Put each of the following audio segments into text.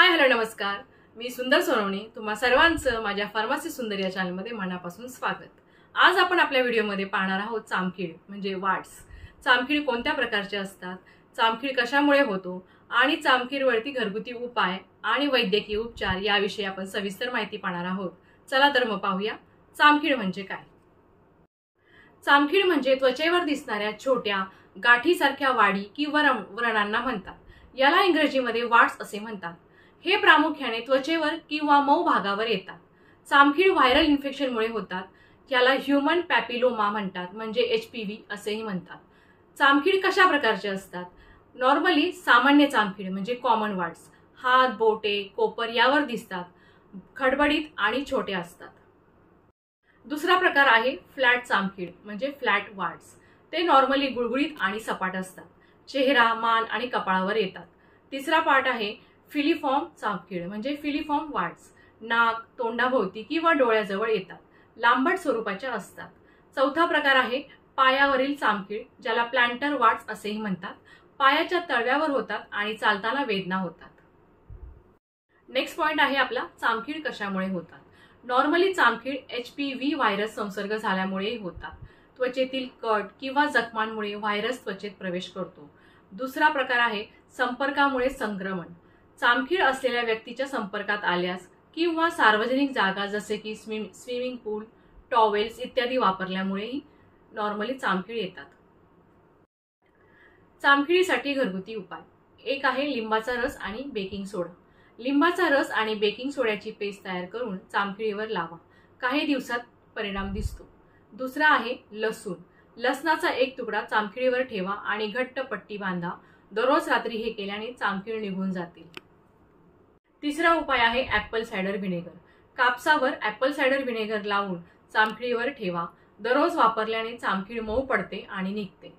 Hi hello नमस्कार, मी सुंदर सोनवणे तुम्हा सर्वांचं माझ्या फार्मसी सुंदर या चॅनलमध्ये मनापासून स्वागत। आज आपण आपल्या व्हिडिओमध्ये पाहणार आहोत चामखीड म्हणजे वाट्स। चामखीड कोणत्या प्रकारचे असतात, चामखीड कशामुळे होतो आणि चामखीडवरती घरगुती उपाय आणि वैद्यकीय उपचार याविषयी आपण सविस्तर माहिती पाहणार आहोत। चला तर मग पाहूया चामखीड म्हणजे काय। चामखीड म्हणजे त्वचेवर दिसणाऱ्या छोट्या गाठीसारख्या वाढी किंवा व्रणांना म्हणतात। याला इंग्रजीमध्ये वाट्स असे म्हणतात। हे प्रामुख्याने त्वचेवर किंवा मऊ भागावर येतात। चामखीड व्हायरल इन्फेक्शनमुळे होतात। याला ह्यूमन पॅपिलोमा म्हणतात म्हणजे HPV असेही म्हणतात। चामखीड कशा प्रकारचे असतात? नॉर्मली सामान्य चामखीड म्हणजे कॉमन वाट्स हात, बोटे, कोपर यावर दिसतात, खडबडीत आणि छोटे असतात। दुसरा प्रकार आहे फ्लॅट चामखीड म्हणजे फ्लॅट वाट्स। ते नॉर्मली गुळगुळीत आणि सपाट असतात, चेहरा, मान आणि कपाळावर येतात। तिसरा पार्ट आहे फिलीफॉर्म चामखीड म्हणजे फिलीफॉर्म वाट्स, नाक, तोंडाभोवती किंवा डोळ्याजवळ येतात, लांबट स्वरूपाच्या असतात। चौथा प्रकार आहे पायावरील चामखीड ज्याला प्लांटर वाट्स असेही म्हणतात। पायाच्या तळव्यावर होतात आणि चालताना वेदना होतात। नेक्स्ट पॉइंट आहे आपला चामखीड कशामुळे होतात। नॉर्मली चामखीड HPV व्हायरस संसर्ग झाल्यामुळे होतात। त्वचेतील कट किंवा जखमांमुळे व्हायरस त्वचेत प्रवेश करतो। दुसरा प्रकार आहे संपर्कामुळे संक्रमण। चामखीड असलेल्या व्यक्तीच्या संपर्कात आल्यास किंवा सार्वजनिक जागा जसे की स्विमिंग पूल, टॉवेल्स इत्यादी वापरल्यामुळेही नॉर्मली चामखीड येतात। चामखीडीसाठी घरगुती उपाय एक आहे लिंबाचा रस आणि बेकिंग सोडा। लिंबाचा रस आणि बेकिंग सोड्याची पेस्ट तयार करून चामखीडीवर लावा, काही दिवसात परिणाम दिसतो। दुसरा आहे लसूण। लसणाचा एक तुकडा चामखीडीवर ठेवा आणि घट्ट पट्टी बांधा। दररोज रात्री हे केल्याने चामखीड निघून जातील। तिसरा उपाय आहे ऍपल सायडर व्हिनेगर। कापसावर ऍपल सायडर व्हिनेगर लावून चामखीडीवर ठेवा। दररोज वापरल्याने चामखीड मऊ पडते आणि निघते।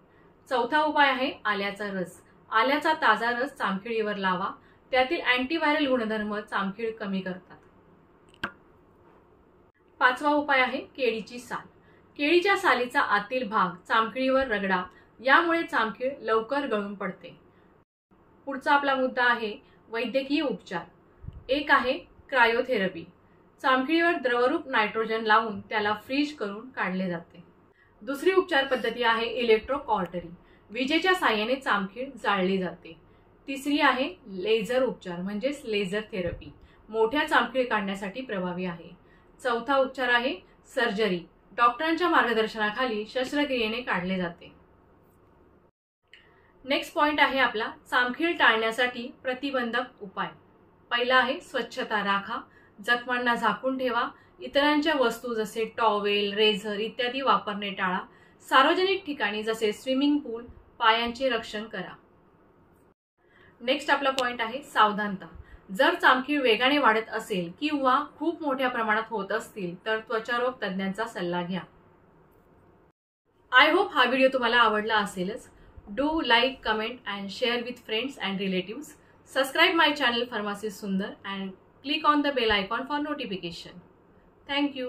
चौथा उपाय आहे आल्याचा रस। आल्याचा ताजा रस चामखीडीवर लावा, त्यातील अँटीव्हायरल गुणधर्म चामखीड कमी करतात। पाचवा उपाय आहे केळीची साल। केळीच्या सालीचा आतील भाग चामखीडीवर रगडा, यामुळे चामखीड लवकर गळून पडते। पुढचा आपला मुद्दा आहे वैद्यकीय उपचार। एक आहे क्रायोथेरपी। चामखीडीवर द्रवरूप नायट्रोजन लावून त्याला फ्रीज करून काढले जाते। दुसरी उपचार पद्धती आहे इलेक्ट्रोकॉर्टरी। विजेच्या साहाय्याने चामखीड जाळली जाते। तिसरी आहे लेझर उपचार म्हणजेच लेझर थेरपी, मोठ्या चामखीड काढण्यासाठी प्रभावी आहे। चौथा उपचार आहे सर्जरी। डॉक्टरांच्या मार्गदर्शनाखाली शस्त्रक्रियेने काढले जाते। नेक्स्ट पॉइंट आहे आपला चामखीड टाळण्यासाठी प्रतिबंधक उपाय। पहिला आहे स्वच्छता राखा, जखमांना झाकून ठेवा, इतरांच्या वस्तू जसे टॉवेल, रेझर इत्यादी वापरणे टाळा। सार्वजनिक ठिकाणी जसे स्विमिंग पूल, पायांचे रक्षण करा। नेक्स्ट आपला पॉइंट आहे सावधानता। जर चामखीड वेगाने वाढत असेल किंवा खूप मोठ्या प्रमाणात होत असतील तर त्वचारोग तज्ञांचा सल्ला घ्या। आय होप हा व्हिडिओ तुम्हाला आवडला असेलच। Do like, comment and share with friends and relatives. Subscribe my channel Pharmacist Sundar and click on the bell icon for notification. Thank you.